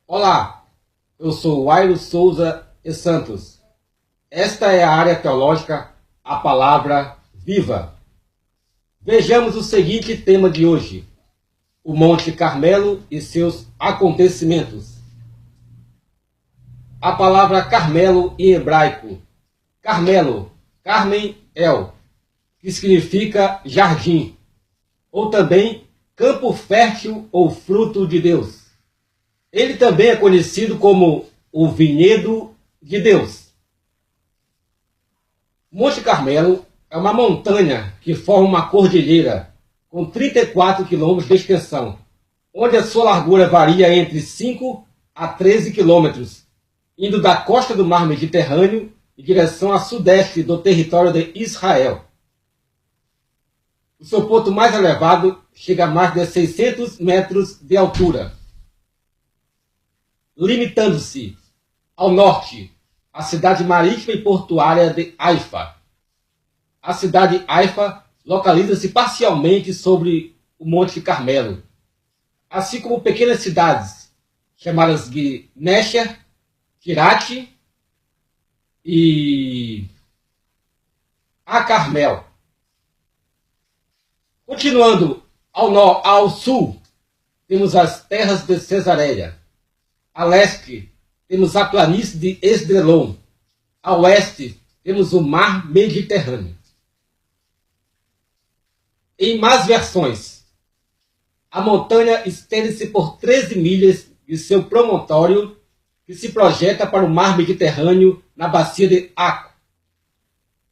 Olá, eu sou Wairo Souza e Santos. Esta é a área teológica, a palavra viva. Vejamos o seguinte tema de hoje: o Monte Carmelo e seus acontecimentos. A palavra Carmelo em hebraico, Carmelo, Carmen El, que significa jardim, ou também campo fértil ou fruto de Deus. Ele também é conhecido como o vinhedo de Deus. Monte Carmelo é uma montanha que forma uma cordilheira com 34 quilômetros de extensão, onde a sua largura varia entre 5 a 13 quilômetros, indo da costa do mar Mediterrâneo em direção a sudeste do território de Israel. O seu ponto mais elevado chega a mais de 600 metros de altura, limitando-se ao norte a cidade marítima e portuária de Haifa. A cidade Haifa localiza-se parcialmente sobre o Monte Carmelo, assim como pequenas cidades chamadas de Nesher, Tirate e Acarmel. Continuando ao sul, temos as terras de Cesareia. A leste, temos a planície de Esdrelon. A oeste, temos o mar Mediterrâneo. Em más versões, a montanha estende-se por 13 milhas de seu promontório, que se projeta para o mar Mediterrâneo na bacia de Aco.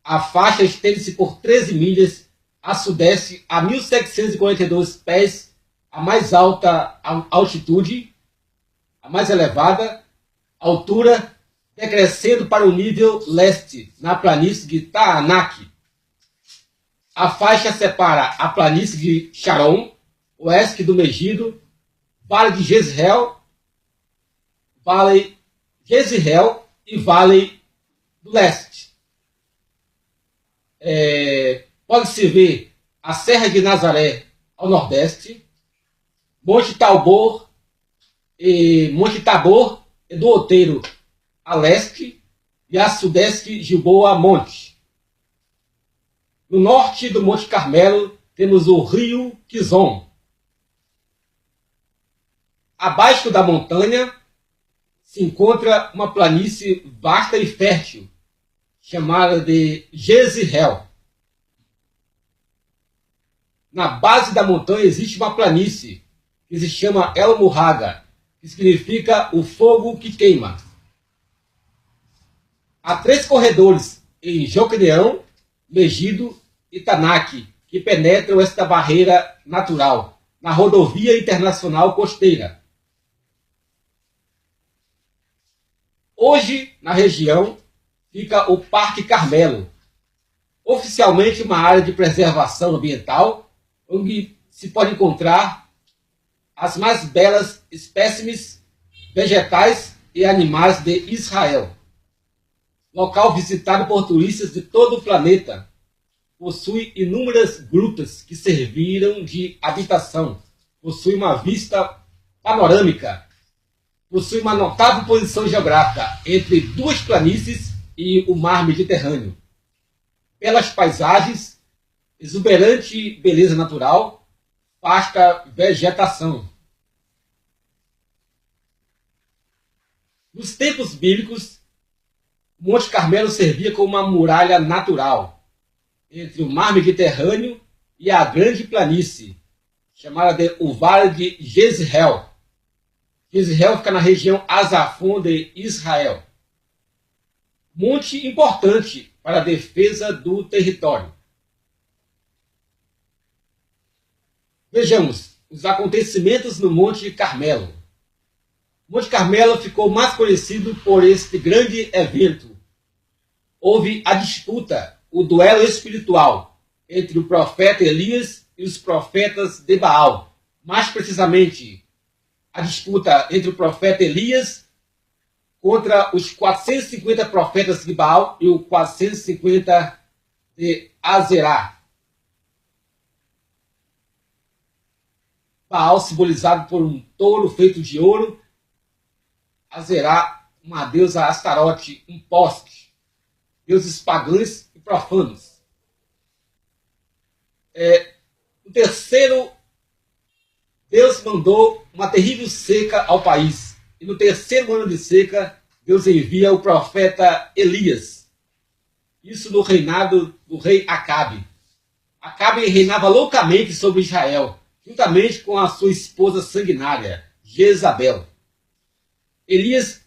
A faixa estende-se por 13 milhas a sudeste a 1.742 pés, a mais alta altitude, a mais elevada altura, decrescendo para o nível leste, na planície de Taanak. A faixa separa a planície de Sharon, oeste do Megido, Vale de Jezreel e Vale do Leste. Pode-se ver a Serra de Nazaré ao nordeste, Monte Tabor e do Outeiro a leste e a sudeste Gilboa Monte. No norte do Monte Carmelo temos o rio Kizom. Abaixo da montanha se encontra uma planície vasta e fértil, chamada de Jezreel. Na base da montanha existe uma planície que se chama El Murraga, que significa o fogo que queima. Há 3 corredores em Joquedeão, Megido e Tanak, que penetram esta barreira natural, na rodovia internacional costeira. Hoje, na região, fica o Parque Carmelo, oficialmente uma área de preservação ambiental, onde se pode encontrar as mais belas espécimes vegetais e animais de Israel. Local visitado por turistas de todo o planeta, possui inúmeras grutas que serviram de habitação, possui uma vista panorâmica, possui uma notável posição geográfica entre 2 planícies e o mar Mediterrâneo. Belas paisagens, exuberante beleza natural, vasta vegetação. Nos tempos bíblicos, o Monte Carmelo servia como uma muralha natural entre o mar Mediterrâneo e a grande planície, chamada de o Vale de Jezreel. Jezreel fica na região Azafon de Israel. Monte importante para a defesa do território. Vejamos os acontecimentos no Monte Carmelo. O Monte Carmelo ficou mais conhecido por este grande evento. Houve a disputa, o duelo espiritual entre o profeta Elias e os profetas de Baal. Mais precisamente, a disputa entre o profeta Elias contra os 450 profetas de Baal e os 450 de Azerá. Baal simbolizado por um touro feito de ouro Azerá, uma deusa Astarote, um poste, deuses pagãos e profanos. No terceiro, Deus mandou uma terrível seca ao país. E no terceiro ano de seca, Deus envia o profeta Elias. Isso no reinado do rei Acabe. Acabe reinava loucamente sobre Israel, juntamente com a sua esposa sanguinária, Jezabel. Elias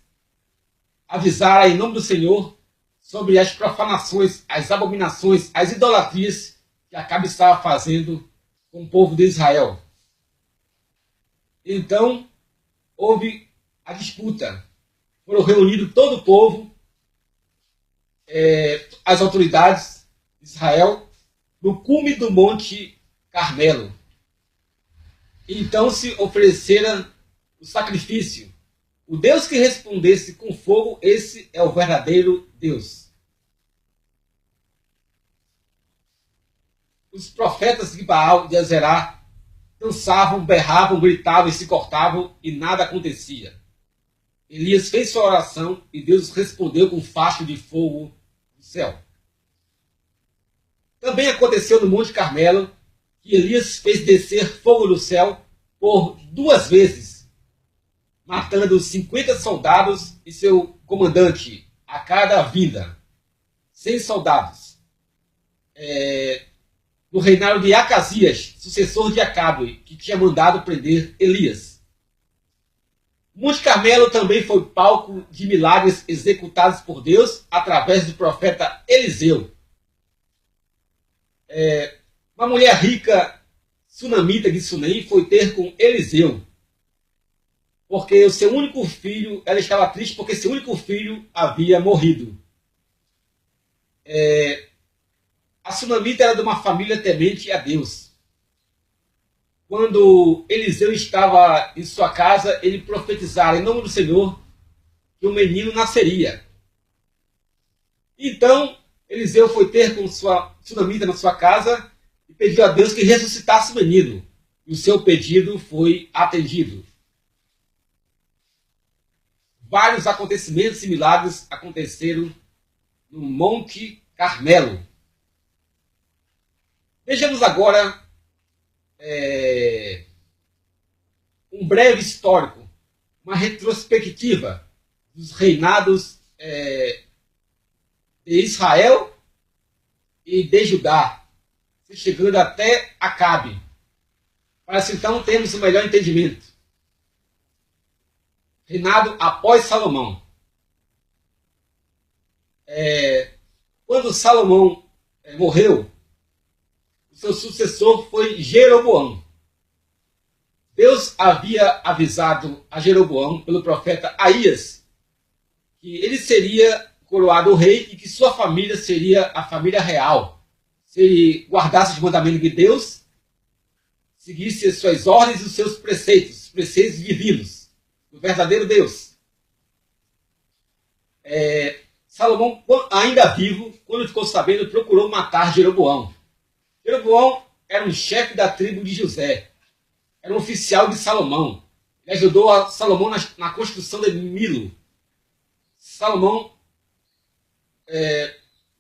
avisara em nome do Senhor sobre as profanações, as abominações, as idolatrias que Acabe estava fazendo com o povo de Israel. Então, houve a disputa. Foram reunidos todo o povo, as autoridades de Israel, no cume do Monte Carmelo. Então se ofereceram o sacrifício. O Deus que respondesse com fogo, esse é o verdadeiro Deus. Os profetas de Baal, de Azerá, dançavam, berravam, gritavam e se cortavam e nada acontecia. Elias fez sua oração e Deus respondeu com um facho de fogo do céu. Também aconteceu no Monte Carmelo que Elias fez descer fogo do céu por 2 vezes, matando 50 soldados e seu comandante a cada vinda. 100 soldados. No reinado de Acasias, sucessor de Acabe, que tinha mandado prender Elias. Monte Carmelo também foi palco de milagres executados por Deus através do profeta Eliseu. Uma mulher rica, sunamita de Sunem, foi ter com Eliseu, porque o seu único filho, ela estava triste porque seu único filho havia morrido. A sunamita era de uma família temente a Deus. Quando Eliseu estava em sua casa, ele profetizara em nome do Senhor que um menino nasceria. Então, Eliseu foi ter com sua sunamita na sua casa e pediu a Deus que ressuscitasse o menino. E o seu pedido foi atendido. Vários acontecimentos e milagres aconteceram no Monte Carmelo. Vejamos agora um breve histórico, uma retrospectiva dos reinados de Israel e de Judá, chegando até Acabe, para assim, então termos um melhor entendimento. Reinado após Salomão. Quando Salomão morreu, o seu sucessor foi Jeroboão. Deus havia avisado a Jeroboão pelo profeta Aías que ele seria coroado rei e que sua família seria a família real. Se ele guardasse os mandamentos de Deus, seguisse as suas ordens e os seus preceitos, os preceitos divinos, do verdadeiro Deus. Salomão, ainda vivo, quando ficou sabendo, procurou matar Jeroboão. Jeroboão era um chefe da tribo de José. Era um oficial de Salomão. Ele ajudou a Salomão na construção de Milo. Salomão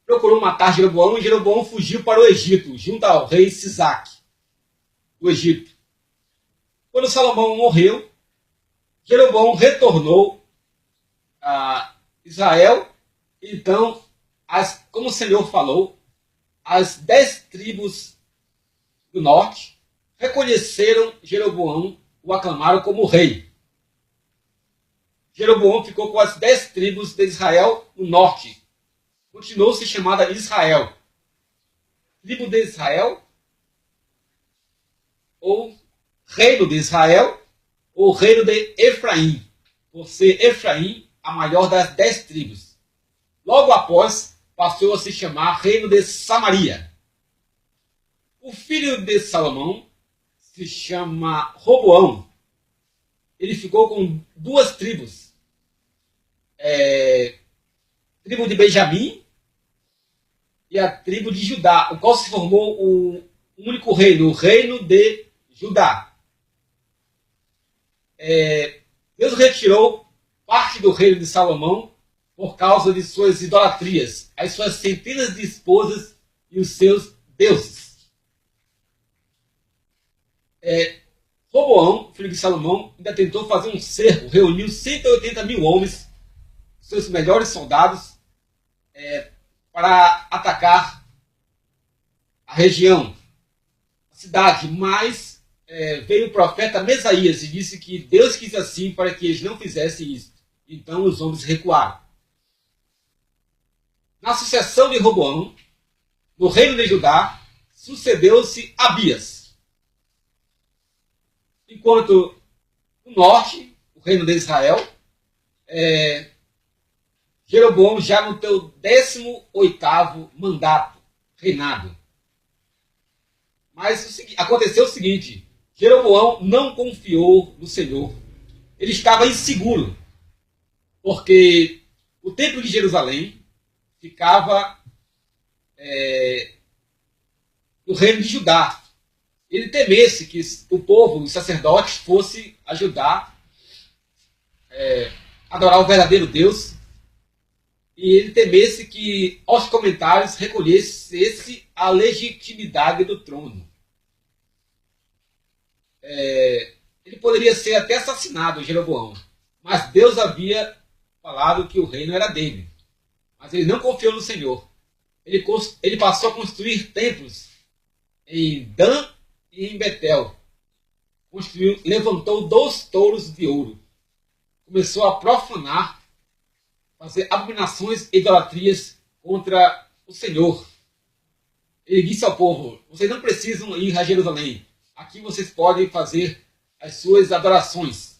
procurou matar Jeroboão e Jeroboão fugiu para o Egito, junto ao rei Sisaque, do Egito. Quando Salomão morreu, Jeroboão retornou a Israel. Então, como o Senhor falou, as 10 tribos do norte reconheceram Jeroboão, o aclamaram como rei. Jeroboão ficou com as 10 tribos de Israel no norte. Continuou se chamada Israel. Tribo de Israel, ou reino de Israel, ou reino de Efraim, por ser Efraim a maior das 10 tribos. Logo após, passou a se chamar reino de Samaria. O filho de Salomão se chama Roboão. Ele ficou com 2 tribos. Tribo de Benjamim e a tribo de Judá, o qual se formou o único reino, o reino de Judá. Deus retirou parte do reino de Salomão por causa de suas idolatrias, as suas centenas de esposas e os seus deuses. Roboão, filho de Salomão, ainda tentou fazer um cerco, reuniu 180 mil homens, seus melhores soldados, para atacar a região, a cidade, mas veio o profeta Mesaías e disse que Deus quis assim para que eles não fizessem isso. Então os homens recuaram. Na sucessão de Roboão, no reino de Judá, sucedeu-se Abias. Enquanto no norte, o reino de Israel, Jeroboão já no seu 18º mandato, reinado. Mas aconteceu o seguinte, Jeroboão não confiou no Senhor. Ele estava inseguro, porque o templo de Jerusalém ficava no reino de Judá. Ele temesse que o povo, os sacerdotes, fosse ajudar a adorar o verdadeiro Deus, e ele temesse que aos comentários reconhecesse a legitimidade do trono. Ele poderia ser até assassinado, Jeroboão, mas Deus havia falado que o reino era dele. Mas ele não confiou no Senhor. Ele passou a construir templos em Dan e em Betel. Levantou 2 touros de ouro. Começou a profanar, fazer abominações e idolatrias contra o Senhor. Ele disse ao povo, vocês não precisam ir a Jerusalém. Aqui vocês podem fazer as suas adorações.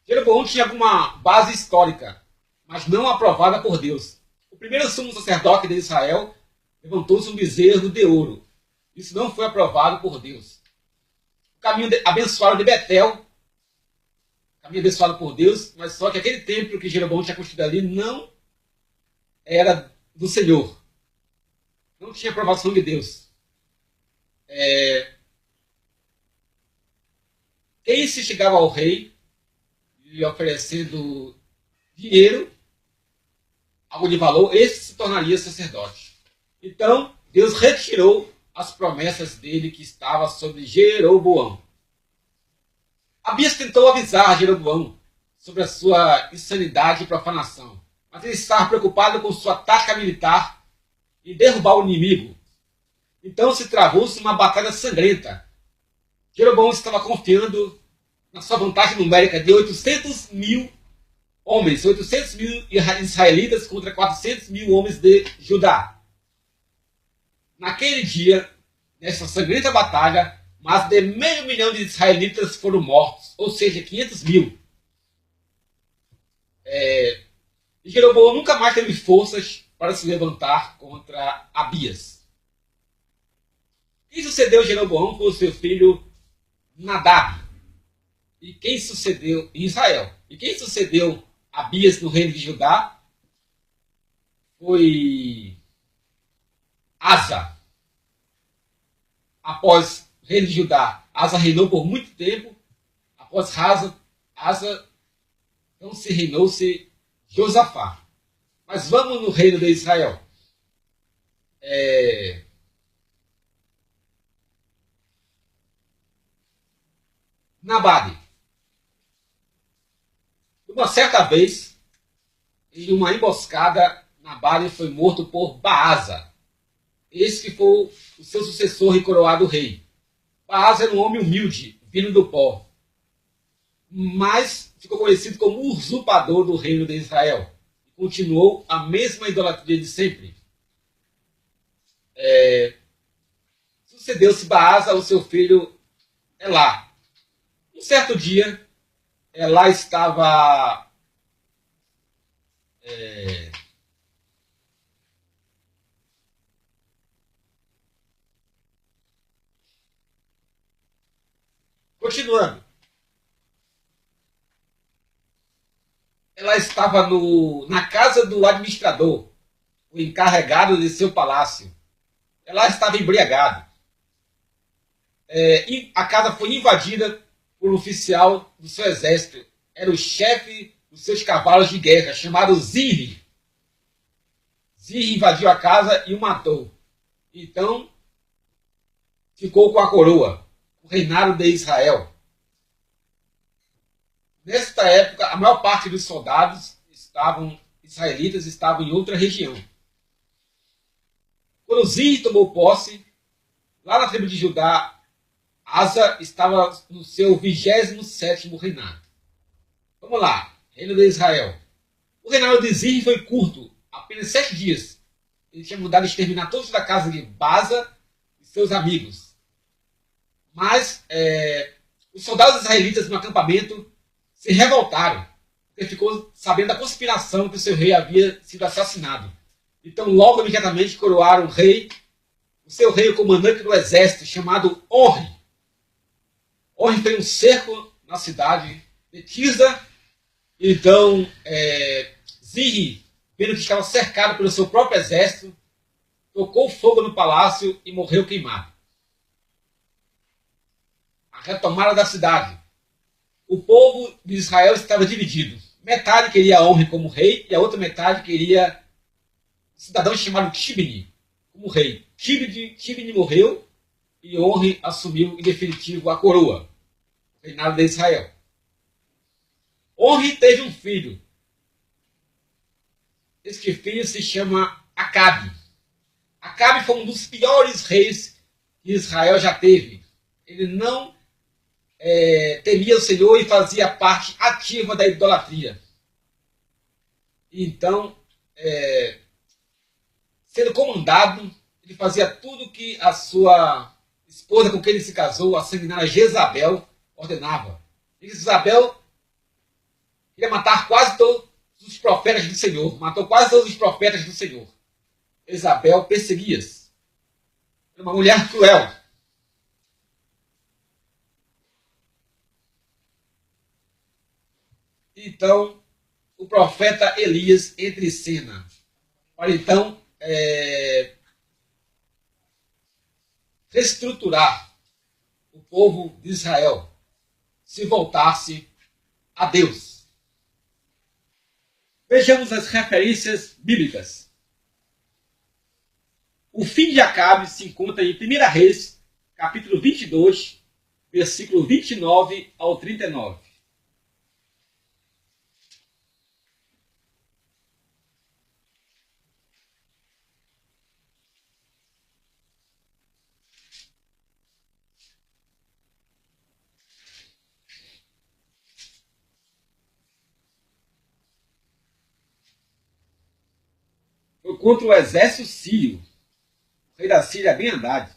Jeroboão tinha alguma base histórica, mas não aprovada por Deus. O primeiro sumo sacerdote de Israel levantou-se um bezerro de ouro. Isso não foi aprovado por Deus. O caminho abençoado de Betel, caminho abençoado por Deus, mas só que aquele templo que Jeroboão tinha construído ali não era do Senhor. Não tinha aprovação de Deus. Quem se chegava ao rei e oferecendo dinheiro, algo de valor, esse se tornaria sacerdote. Então, Deus retirou as promessas dele que estava sobre Jeroboão. Abias tentou avisar Jeroboão sobre a sua insanidade e profanação, mas ele estava preocupado com sua tática militar e derrubar o inimigo. Então se travou-se uma batalha sangrenta. Jeroboão estava confiando na sua vantagem numérica de 800 mil homens, 800 mil israelitas contra 400 mil homens de Judá. Naquele dia, nessa sangrenta batalha, mais de 500 mil de israelitas foram mortos, ou seja, 500 mil. E Jeroboão nunca mais teve forças para se levantar contra Abias. Quem sucedeu Jeroboão foi o seu filho Nadab. E quem sucedeu em Israel? E quem sucedeu Abias no reino de Judá foi Asa. Após o reino de Judá, Asa reinou por muito tempo. Após Asa, então se reinou-se Josafá. Mas vamos no reino de Israel. Nabade. Uma certa vez, em uma emboscada, Nabade foi morto por Baasa. Esse que foi o seu sucessor e coroado rei. Baasa era um homem humilde, vindo do pó, mas ficou conhecido como usurpador do reino de Israel. Continuou a mesma idolatria de sempre. Sucedeu-se Baasa ao seu filho Elá. Um certo dia, Elá estava continuando. Ela estava na casa do administrador, o encarregado de seu palácio. Ela estava embriagada. e a casa foi invadida por um oficial do seu exército. Era o chefe dos seus cavalos de guerra, chamado Zirri. Zirri invadiu a casa e o matou. Então, ficou com a coroa, o reinado de Israel. Nesta época, a maior parte dos soldados israelitas estavam em outra região. Quando Zirri tomou posse, lá na tribo de Judá, Asa estava no seu 27º reinado. Vamos lá, reino de Israel. O reinado de Zirri foi curto, apenas 7 dias. Ele tinha mandado exterminar todos da casa de Baza e seus amigos. Mas os soldados israelitas no acampamento se revoltaram, porque ficou sabendo da conspiração que o seu rei havia sido assassinado. Então, logo, imediatamente, coroaram o seu rei, o comandante do exército, chamado Orri. Orri fez um cerco na cidade de Tisa. Então, Zirri, vendo que estava cercado pelo seu próprio exército, tocou fogo no palácio e morreu queimado. A retomada da cidade. O povo de Israel estava dividido. Metade queria Orri como rei e a outra metade queria um cidadão chamado Tibni como rei. Tibni morreu e Orri assumiu em definitivo a coroa, o reinado de Israel. Orri teve um filho. Este filho se chama Acabe. Acabe foi um dos piores reis que Israel já teve. Ele não temia o Senhor e fazia parte ativa da idolatria. Então, sendo comandado, ele fazia tudo que a sua esposa com quem ele se casou, a sanguinária Jezabel, ordenava. E Jezabel queria matar quase todos os profetas do Senhor. Matou quase todos os profetas do Senhor. Jezabel perseguia-se. Era uma mulher cruel. Então, o profeta Elias entra em cena para então reestruturar o povo de Israel, se voltasse a Deus. Vejamos as referências bíblicas. O fim de Acabe se encontra em 1 Reis, capítulo 22, versículo 29 ao 39. Foi contra o exército sírio. O rei da Síria é Ben-Hadad.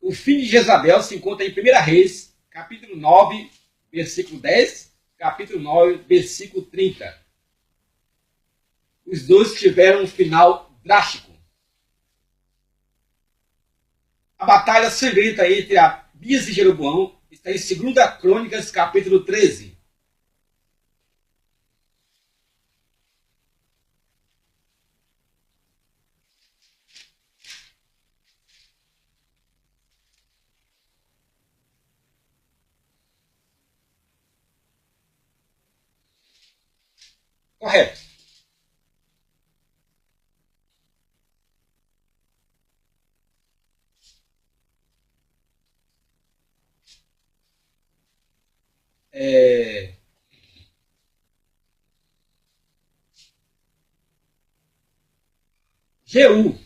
O fim de Jezabel se encontra em 1 Reis, capítulo 9, versículo 10, capítulo 9, versículo 30. Os dois tiveram um final drástico. A batalha sangrenta entre Abias e Jeroboão está em 2 Crônicas, capítulo 13. Correto. Jeú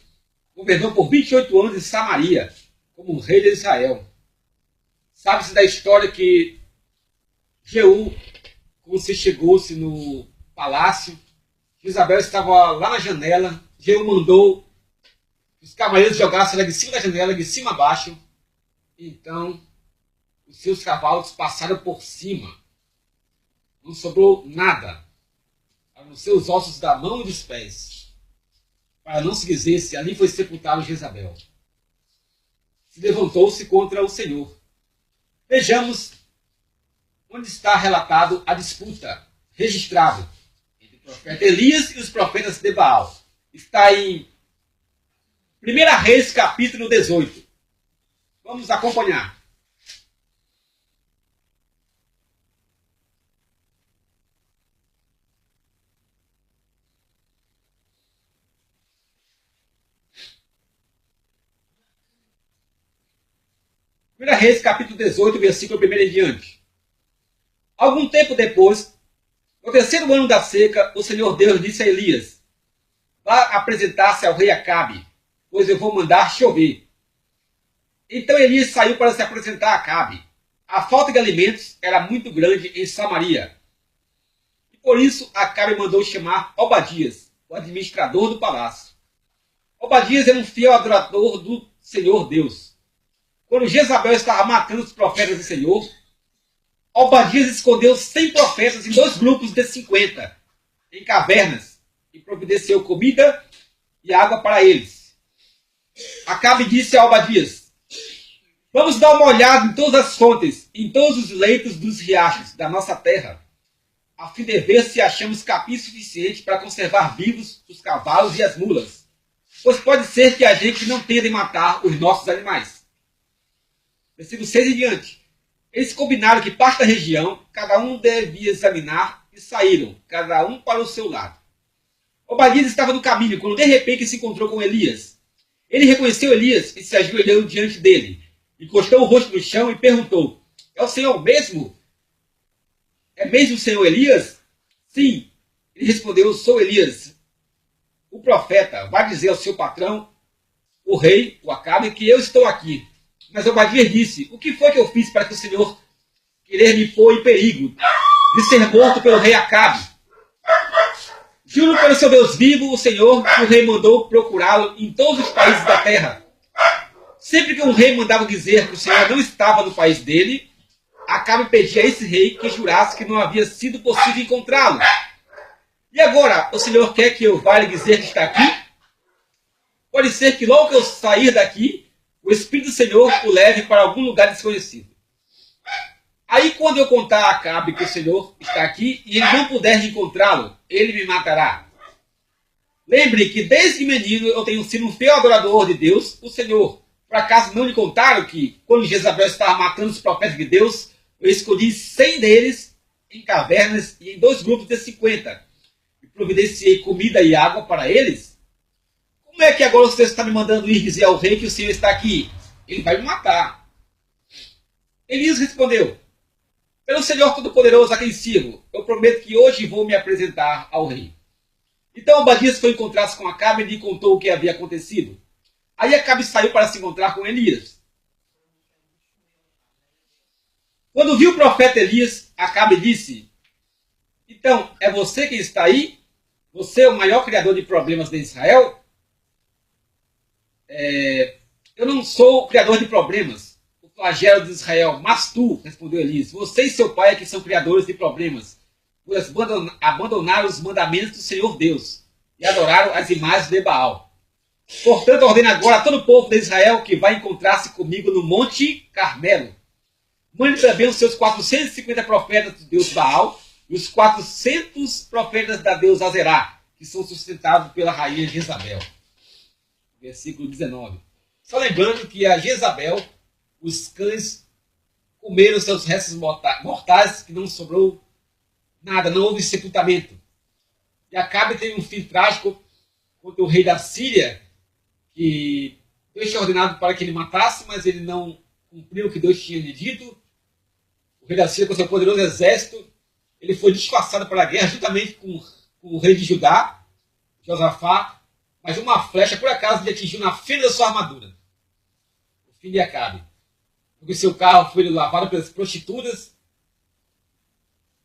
governou por 28 anos em Samaria, como rei de Israel. Sabe-se da história que Jeú, quando se chegou-se no palácio, Jezabel estava lá na janela, Jeú mandou que os cavaleiros jogassem ela de cima da janela, de cima a baixo. Então, os seus cavalos passaram por cima. Não sobrou nada, a não ser os ossos da mão e dos pés. Para não se dizer se ali foi sepultado Jezabel. Se levantou-se contra o Senhor. Vejamos onde está relatado a disputa, registrado, entre o profeta Elias e os profetas de Baal. está em 1 Reis, capítulo 18. Vamos acompanhar. Primeira Reis, capítulo 18, versículo 1 em diante. Algum tempo depois, no terceiro ano da seca, o Senhor Deus disse a Elias: vá apresentar-se ao rei Acabe, pois eu vou mandar chover. Então Elias saiu para se apresentar a Acabe. A falta de alimentos era muito grande em Samaria. E por isso Acabe mandou chamar Obadias, o administrador do palácio. Obadias era um fiel adorador do Senhor Deus. Quando Jezabel estava matando os profetas do Senhor, Obadias escondeu 100 profetas em 2 grupos de 50, em cavernas, e providenciou comida e água para eles. Acabe disse a Obadias: vamos dar uma olhada em todas as fontes, em todos os leitos dos riachos da nossa terra, a fim de ver se achamos capim suficiente para conservar vivos os cavalos e as mulas, pois pode ser que a gente não tenha de matar os nossos animais. Versículo 6 em diante. Eles combinaram que parte da região, cada um devia examinar, e saíram, cada um para o seu lado. Obadias estava no caminho, quando de repente se encontrou com Elias. Ele reconheceu Elias e se ajoelhou diante dele. Encostou o rosto no chão e perguntou: é o Senhor mesmo? É mesmo o Senhor Elias? Sim. Ele respondeu: sou Elias, o profeta. Vai dizer ao seu patrão, o rei, o Acabe, que eu estou aqui. Mas Obadias disse: o que foi que eu fiz para que o Senhor querer me pôr em perigo de ser morto pelo rei Acabe? Juro pelo seu Deus vivo, o Senhor, que o rei mandou procurá-lo em todos os países da terra. Sempre que um rei mandava dizer que o Senhor não estava no país dele, Acabe pedia a esse rei que jurasse que não havia sido possível encontrá-lo. E agora, o Senhor quer que eu vá lhe dizer que está aqui? Pode ser que logo que eu sair daqui, o Espírito do Senhor o leve para algum lugar desconhecido. Aí quando eu contar a Acabe que o Senhor está aqui e ele não puder encontrá-lo, ele me matará. Lembre que desde menino eu tenho sido um fiel adorador de Deus, o Senhor. Por acaso não lhe contaram que quando Jezabel estava matando os profetas de Deus, eu escolhi 100 deles em cavernas e em 2 grupos de 50. E providenciei comida e água para eles? Como é que agora você está me mandando ir dizer ao rei que o Senhor está aqui? Ele vai me matar. Elias respondeu: pelo Senhor Todo-Poderoso a quem sirvo, eu prometo que hoje vou me apresentar ao rei. Então Obadias foi encontrar-se com Acabe e lhe contou o que havia acontecido. Aí Acabe saiu para se encontrar com Elias. Quando viu o profeta Elias, Acabe disse: então, é você quem está aí? Você é o maior criador de problemas de Israel? Eu não sou o criador de problemas, o flagelo de Israel, mas tu, respondeu Elias, você e seu pai é que são criadores de problemas, pois abandonaram os mandamentos do Senhor Deus e adoraram as imagens de Baal. Portanto, ordena agora a todo o povo de Israel que vai encontrar-se comigo no Monte Carmelo. Mande também os seus 450 profetas do Deus Baal e os 400 profetas da deusa Azerá, que são sustentados pela rainha Jezabel. Versículo 19. Só lembrando que a Jezabel, os cães comeram seus restos mortais, que não sobrou nada, não houve sepultamento. E Acabe teve um fim trágico contra o rei da Síria, que Deus tinha ordenado para que ele matasse, mas ele não cumpriu o que Deus tinha lhe dito. O rei da Síria, com seu poderoso exército, ele foi disfarçado para a guerra juntamente com o rei de Judá, Josafá, mas uma flecha, por acaso, lhe atingiu na fenda da sua armadura. O fim de Acabe. Porque seu carro foi lavado pelas prostitutas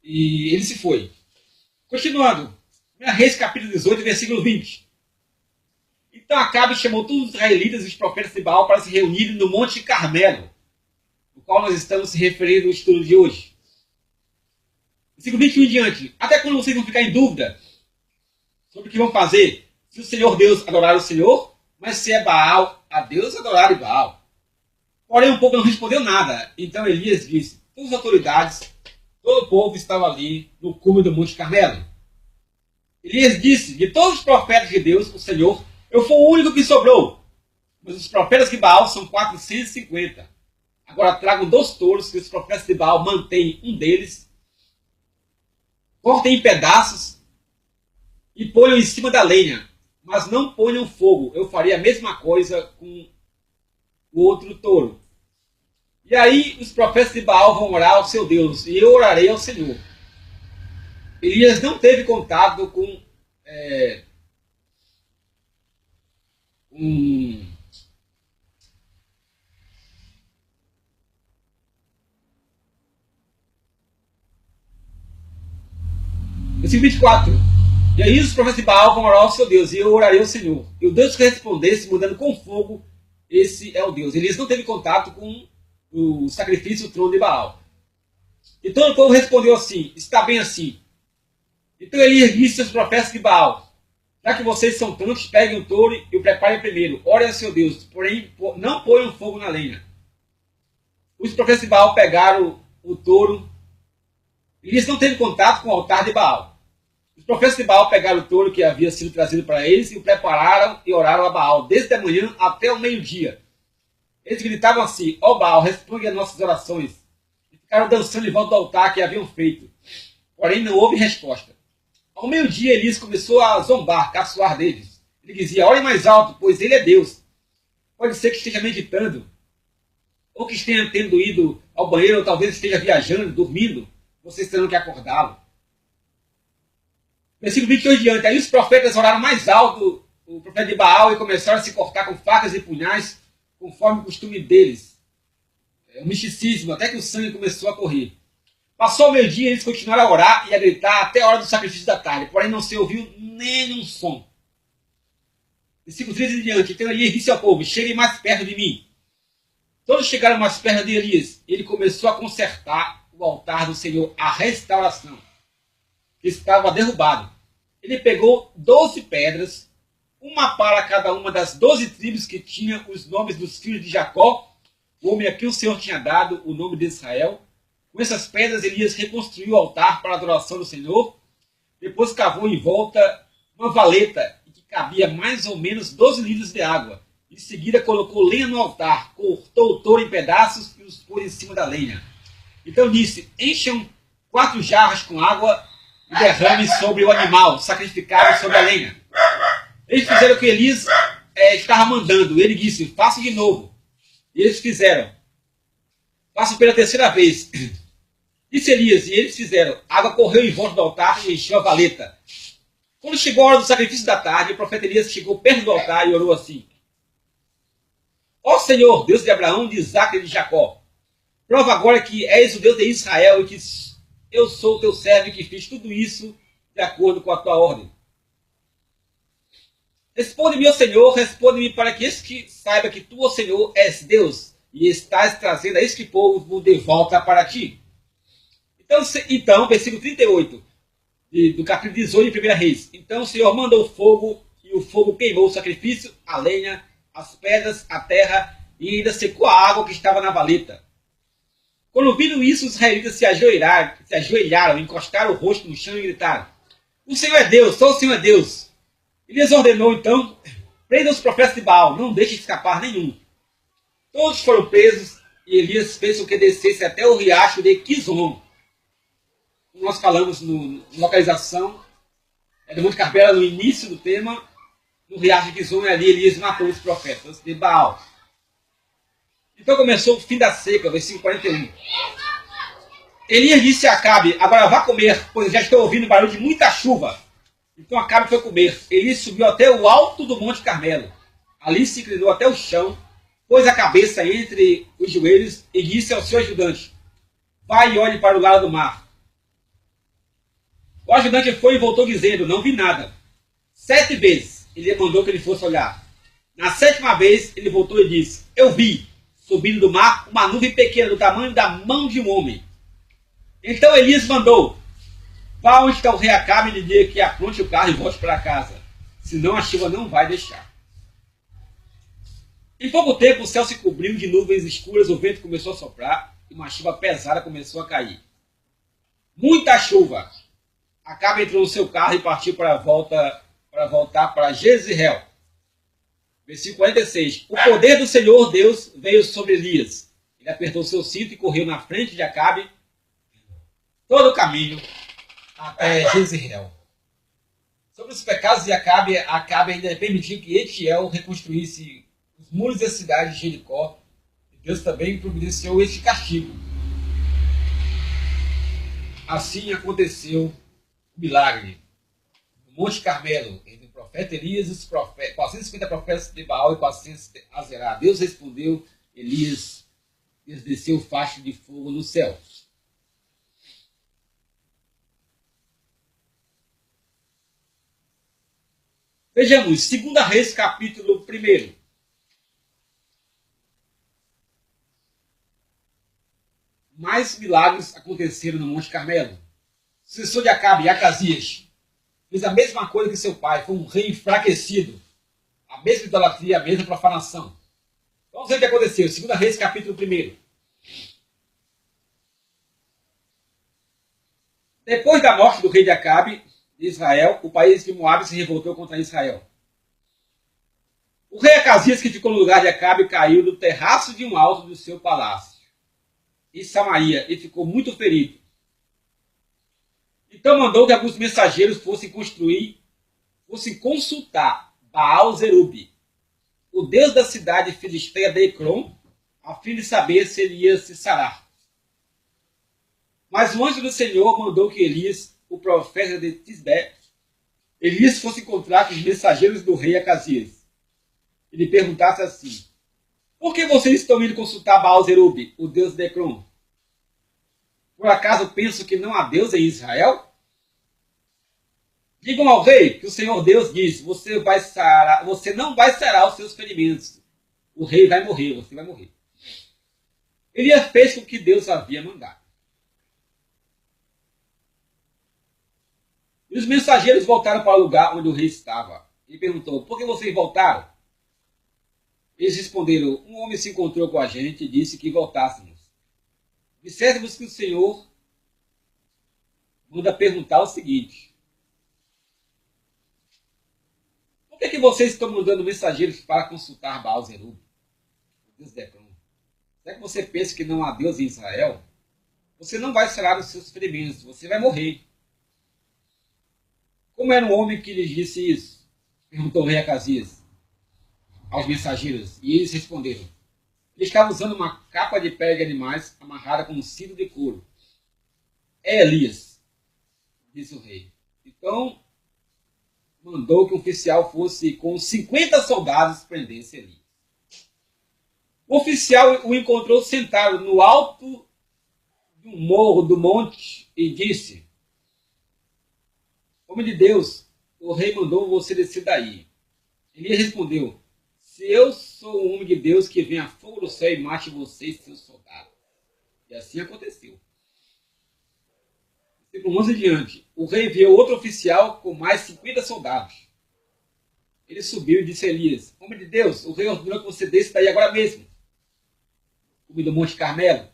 e ele se foi. Continuando. 1 Reis, capítulo 18, versículo 20. Então Acabe chamou todos os israelitas e os profetas de Baal para se reunirem no Monte Carmelo, no qual nós estamos se referindo no estudo de hoje. Versículo 21 em diante. Até quando vocês vão ficar em dúvida sobre o que vão fazer? Se o Senhor Deus adorar o Senhor, mas se é Baal, a Deus adorar Baal. Porém, o povo não respondeu nada. Então Elias disse: todas as autoridades, todo o povo estava ali no cume do Monte Carmelo. Elias disse, de todos os profetas de Deus, o Senhor, eu fui o único que sobrou. Mas os profetas de Baal são 450. Agora tragam 2 touros, que os profetas de Baal mantêm um deles, cortem em pedaços e ponham em cima da lenha. Mas não ponham fogo. Eu faria a mesma coisa com o outro touro. E aí os profetas de Baal vão orar ao seu Deus, e eu orarei ao Senhor. Elias não teve contato com Versículo 24. E aí os profetas de Baal vão orar ao seu Deus, e eu orarei ao Senhor. E o Deus que respondesse, mudando com fogo, esse é o Deus. Elias não teve contato com o sacrifício do trono de Baal. Então o povo respondeu assim, está bem assim. Então Elias disse aos profetas de Baal, já que vocês são tantos, peguem o touro e o preparem primeiro. Orem ao seu Deus, porém não ponham fogo na lenha. Os profetas de Baal pegaram o touro. Elias não teve contato com o altar de Baal. Os profetas de Baal pegaram o touro que havia sido trazido para eles e o prepararam e oraram a Baal, desde a manhã até o meio-dia. Eles gritavam assim, ó Baal, responde às nossas orações. E ficaram dançando em volta do altar que haviam feito. Porém não houve resposta. Ao meio-dia Elias começou a zombar, caçoar deles. Ele dizia, orem mais alto, pois ele é Deus. Pode ser que esteja meditando, ou que esteja tendo ido ao banheiro, ou talvez esteja viajando, dormindo. Vocês terão que acordá-lo. Versículo 22 diante. Aí os profetas oraram mais alto, o profeta de Baal, e começaram a se cortar com facas e punhais, conforme o costume deles. O misticismo, até que o sangue começou a correr. Passou o meio-dia, eles continuaram a orar e a gritar até a hora do sacrifício da tarde, porém não se ouviu nenhum som. Versículo 13 em diante. Então Elias disse ao povo, cheguem mais perto de mim. Todos chegaram mais perto de Elias. Ele começou a consertar o altar do Senhor, a restauração, que estava derrubado. Ele pegou 12 pedras, uma para cada uma das 12 tribos que tinham os nomes dos filhos de Jacó, o homem a quem o Senhor tinha dado o nome de Israel. Com essas pedras, Elias reconstruiu o altar para a adoração do Senhor. Depois cavou em volta uma valeta que cabia mais ou menos 12 litros de água. Em seguida, colocou lenha no altar, cortou o touro em pedaços e os pôs em cima da lenha. Então disse, encham 4 jarras com água e derrame sobre o animal, sacrificado sobre a lenha. Eles fizeram o que Elias estava mandando. Ele disse, façam de novo. E eles fizeram. Façam pela terceira vez. Disse Elias, e eles fizeram. A água correu em volta do altar e encheu a valeta. Quando chegou a hora do sacrifício da tarde, o profeta Elias chegou perto do altar e orou assim. Ó Senhor, Deus de Abraão, de Isaque e de Jacó, prova agora que és o Deus de Israel e que eu sou o teu servo e que fiz tudo isso de acordo com a tua ordem. Responde-me, ó Senhor, responde-me para que este saiba que tu, ó Senhor, és Deus e estás trazendo a este povo de volta para ti. Então versículo 38 do capítulo 18 de 1 Reis. Então o Senhor mandou fogo e o fogo queimou o sacrifício, a lenha, as pedras, a terra e ainda secou a água que estava na valeta. Quando viram isso, os israelitas se ajoelharam, encostaram o rosto no chão e gritaram, o Senhor é Deus, só o Senhor é Deus. Elias ordenou então, prendam os profetas de Baal, não deixem escapar nenhum. Todos foram presos e Elias fez com que descesse até o riacho de Quizon. Como nós falamos na localização do Monte Carmelo no início do tema, no riacho de Quizon, e ali Elias matou os profetas de Baal. Então começou o fim da seca, versículo 41. Elias disse a Acabe, agora vá comer, pois já estou ouvindo barulho de muita chuva. Então Acabe foi comer. Elias subiu até o alto do Monte Carmelo. Ali se inclinou até o chão, pôs a cabeça entre os joelhos e disse ao seu ajudante, vai e olhe para o lado do mar. O ajudante foi e voltou dizendo, não vi nada. 7 vezes ele mandou que ele fosse olhar. Na 7ª vez ele voltou e disse, eu vi, subindo do mar, uma nuvem pequena do tamanho da mão de um homem. Então Elias mandou, vá onde está o rei Acabe e lhe diga que apronte o carro e volte para casa, senão a chuva não vai deixar. Em pouco tempo o céu se cobriu de nuvens escuras, o vento começou a soprar e uma chuva pesada começou a cair. Muita chuva. Acabe entrou no seu carro e partiu para voltar para Jezreel. Versículo 46. O poder do Senhor Deus veio sobre Elias. Ele apertou seu cinto e correu na frente de Acabe todo o caminho até Jezreel. Sobre os pecados de Acabe, Acabe ainda permitiu que Etiel reconstruísse os muros da cidade de Jericó. E Deus também providenciou este castigo. Assim aconteceu o milagre no Monte Carmelo, entre o profeta Elias e os 450 profetas de Baal e 400 de Azerá. Deus respondeu, Elias desceu faixa de fogo no céu. Vejamos, 2 Reis, capítulo 1. Mais milagres aconteceram no Monte Carmelo. O sucessor de Acabe, Acasias, fez a mesma coisa que seu pai, foi um rei enfraquecido. A mesma idolatria, a mesma profanação. Vamos ver o que aconteceu. 2 Reis, capítulo 1. Depois da morte do rei de Acabe, de Israel, o país de Moabe se revoltou contra Israel. O rei Acasias, que ficou no lugar de Acabe, caiu do terraço de um alto do seu palácio, em Samaria, e ficou muito ferido. Então mandou que alguns mensageiros fossem consultar Baal-Zerub, o deus da cidade filisteia de Ecrom, a fim de saber se ele ia se sarar. Mas o anjo do Senhor mandou que Elias, o profeta de Tisbé, Elias fosse encontrar com os mensageiros do rei Acasias. E lhe perguntasse assim: por que vocês estão indo consultar Baal-Zerub, o deus de Ecrom? Por acaso penso que não há Deus em Israel? Digam ao rei que o Senhor Deus diz: você não vai sarar os seus ferimentos. O rei vai morrer, você vai morrer. Elias fez com que Deus havia mandado. E os mensageiros voltaram para o lugar onde o rei estava. Ele perguntou: por que vocês voltaram? Eles responderam: um homem se encontrou com a gente e disse que voltássemos. Dissemos que o Senhor manda perguntar o seguinte: por que vocês estão mandando mensageiros para consultar Baal-Zerub, o deus de Ecrom? Será que você pensa que não há Deus em Israel? Você não vai sarar os seus ferimentos, você vai morrer. Como era um homem que lhe disse isso? Perguntou o rei Acasias aos mensageiros. E eles responderam: ele estava usando uma capa de pele de animais amarrada com um cinto de couro. É Elias, disse o rei. Então mandou que um oficial fosse com 50 soldados prendesse Elias. O oficial o encontrou sentado no alto de um morro do monte e disse: homem de Deus, o rei mandou você descer daí. Ele respondeu: se eu sou um homem de Deus, que venha fogo do céu e mate você e seus soldados. E assim aconteceu. Versículo 11 em diante. O rei enviou outro oficial com mais 50 soldados. Ele subiu e disse a Elias: homem de Deus, o rei ordenou que você desça daí agora mesmo. Cume do Monte Carmelo.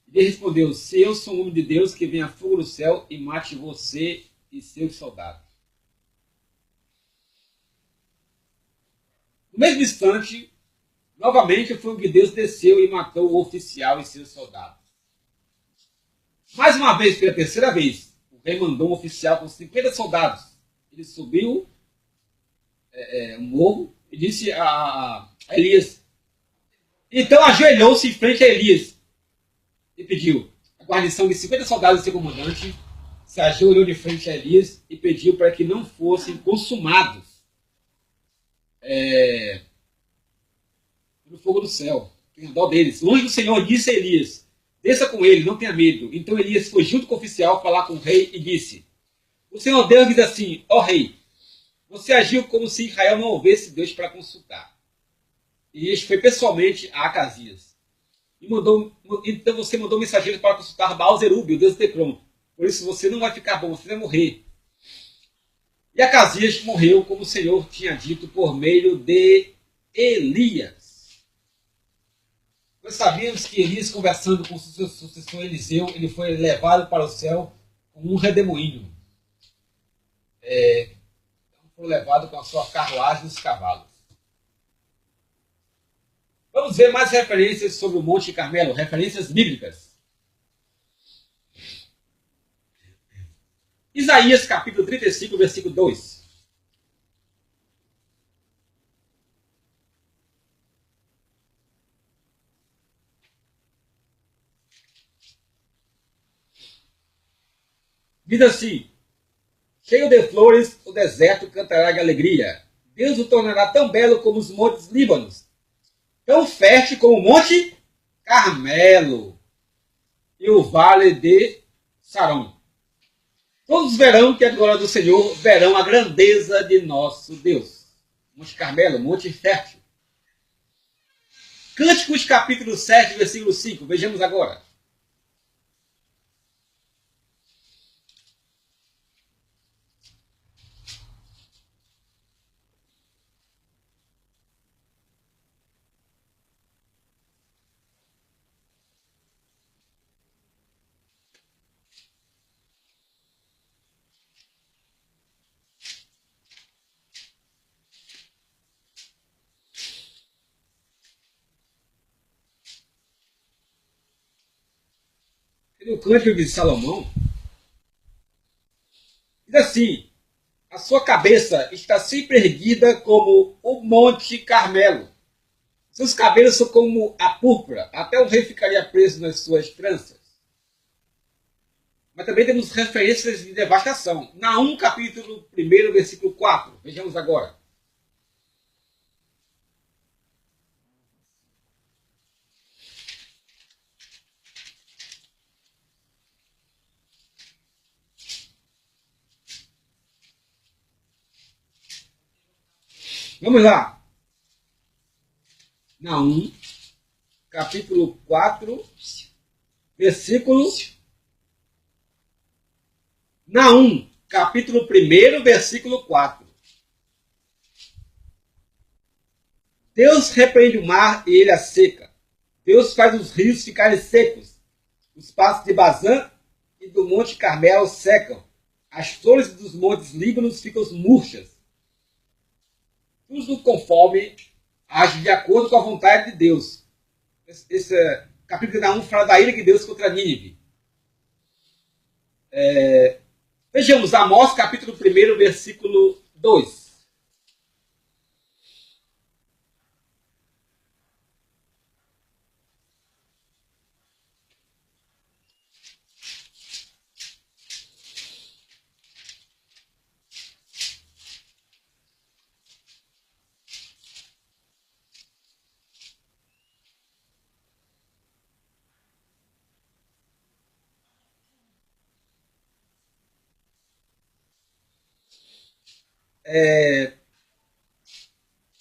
Ele respondeu: se eu sou um homem de Deus, que venha fogo do céu e mate você e seus soldados. No mesmo instante, novamente o fogo de Deus desceu e matou o oficial e seus soldados. Mais uma vez, pela terceira vez, o rei mandou um oficial com 50 soldados. Ele subiu um morro e disse a Elias. Então ajoelhou-se em frente a Elias e pediu. A guarnição de 50 soldados e seu comandante se ajoelhou de frente a Elias e pediu para que não fossem consumados pelo fogo do céu. Tenha dó deles. O anjo do Senhor disse a Elias: desça com ele, não tenha medo. Então Elias foi junto com o oficial falar com o rei e disse: o Senhor Deus diz assim: ó rei, você agiu como se Israel não houvesse Deus para consultar. E este foi pessoalmente a Acasias. Então você mandou mensageiros para consultar Baal-Zerub, o deus de Ecrom. Por isso você não vai ficar bom, você vai morrer. E Acasias morreu, como o Senhor tinha dito, por meio de Elias. Nós sabíamos que Elias, conversando com o seu sucessor Eliseu, ele foi levado para o céu como um redemoinho. foram levados com a sua carruagem e os cavalos. Vamos ver mais referências sobre o Monte Carmelo, referências bíblicas. Isaías capítulo 35, versículo 2. Diz assim: cheio de flores, o deserto cantará de alegria. Deus o tornará tão belo como os montes Líbanos, tão fértil como o Monte Carmelo e o vale de Saron. Todos verão que a glória do Senhor, verão a grandeza de nosso Deus. Monte Carmelo, Monte Fértil. Cânticos capítulo 7, versículo 5. Vejamos agora. No Cântico de Salomão, diz assim: a sua cabeça está sempre erguida como o Monte Carmelo. Seus cabelos são como a púrpura, até o rei ficaria preso nas suas tranças. Mas também temos referências de devastação. Naum, capítulo 1, versículo 4. Vejamos agora. Vamos lá. Naum, capítulo 4, versículo... Naum, capítulo 1, versículo 4. Deus repreende o mar e ele a seca. Deus faz os rios ficarem secos. Os pastos de Bazã e do Monte Carmelo secam. As flores dos montes Líbanos ficam murchas. Tudo conforme age de acordo com a vontade de Deus. Esse capítulo de Naum fala da ira de Deus contra Nínive. Vejamos Amós, capítulo 1, versículo 2.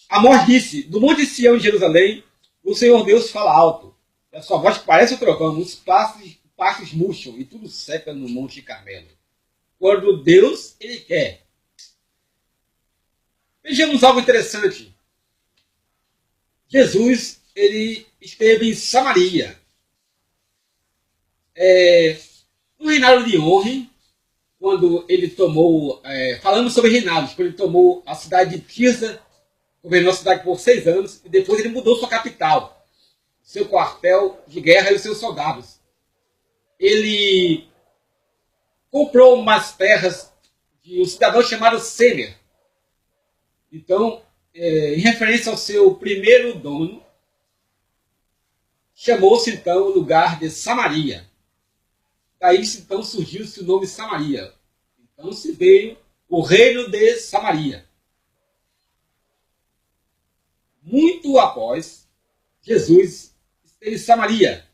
Amós disse: do monte de Sião em Jerusalém, o Senhor Deus fala alto. A sua voz parece um trovão, os pastos murcham e tudo seca no Monte Carmelo. Quando Deus, ele quer. Vejamos algo interessante. Jesus, ele esteve em Samaria. No reinado de Onre, quando ele tomou, falamos sobre reinados, quando ele tomou a cidade de Tirsa, governou a cidade por 6 anos, e depois ele mudou sua capital, seu quartel de guerra e os seus soldados. Ele comprou umas terras de um cidadão chamado Semer. Então, em referência ao seu primeiro dono, chamou-se então o lugar de Samaria. Daí então surgiu-se o nome Samaria. Então se veio o reino de Samaria. Muito após, Jesus esteve em Samaria.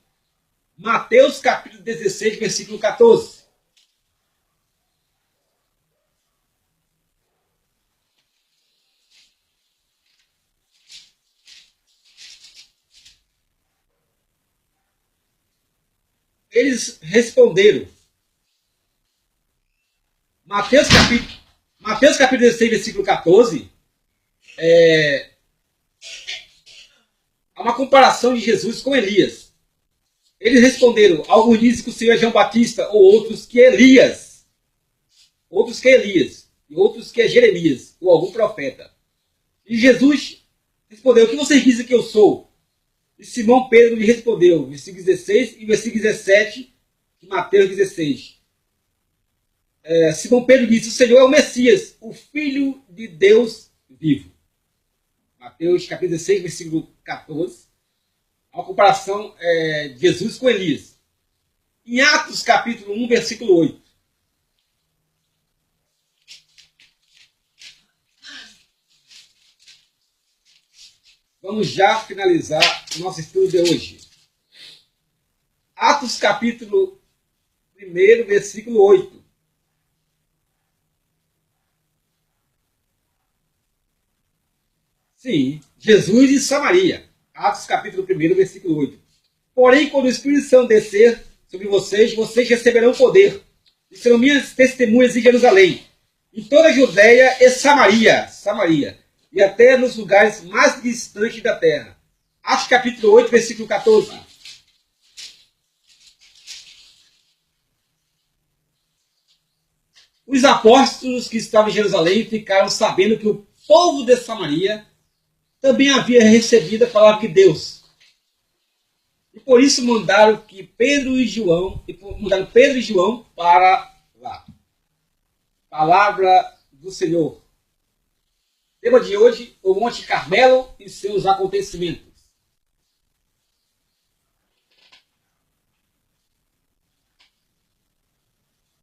Mateus capítulo 16, versículo 14. Eles responderam. Mateus capítulo 16, versículo 14. Há uma comparação de Jesus com Elias. Eles responderam. Alguns dizem que o Senhor é João Batista, ou outros que Elias. E e outros que é Jeremias, ou algum profeta. E Jesus respondeu: o que vocês dizem que eu sou? E Simão Pedro lhe respondeu, versículo 16 e versículo 17 de Mateus 16. Simão Pedro disse: o Senhor é o Messias, o Filho de Deus vivo. Mateus capítulo 16, versículo 14. Uma comparação de Jesus com Elias. Em Atos capítulo 1, versículo 8. Vamos já finalizar o nosso estudo de hoje. Atos capítulo 1, versículo 8. Sim, Jesus e Samaria. Atos capítulo 1, versículo 8. Porém, quando o Espírito Santo descer sobre vocês, vocês receberão poder. E serão minhas testemunhas em Jerusalém, em toda a Judéia e Samaria, e até nos lugares mais distantes da terra. Atos capítulo 8, versículo 14. Os apóstolos que estavam em Jerusalém ficaram sabendo que o povo de Samaria também havia recebido a palavra de Deus. E por isso mandaram Pedro e João para lá. Palavra do Senhor. Tema de hoje, o Monte Carmelo e seus acontecimentos.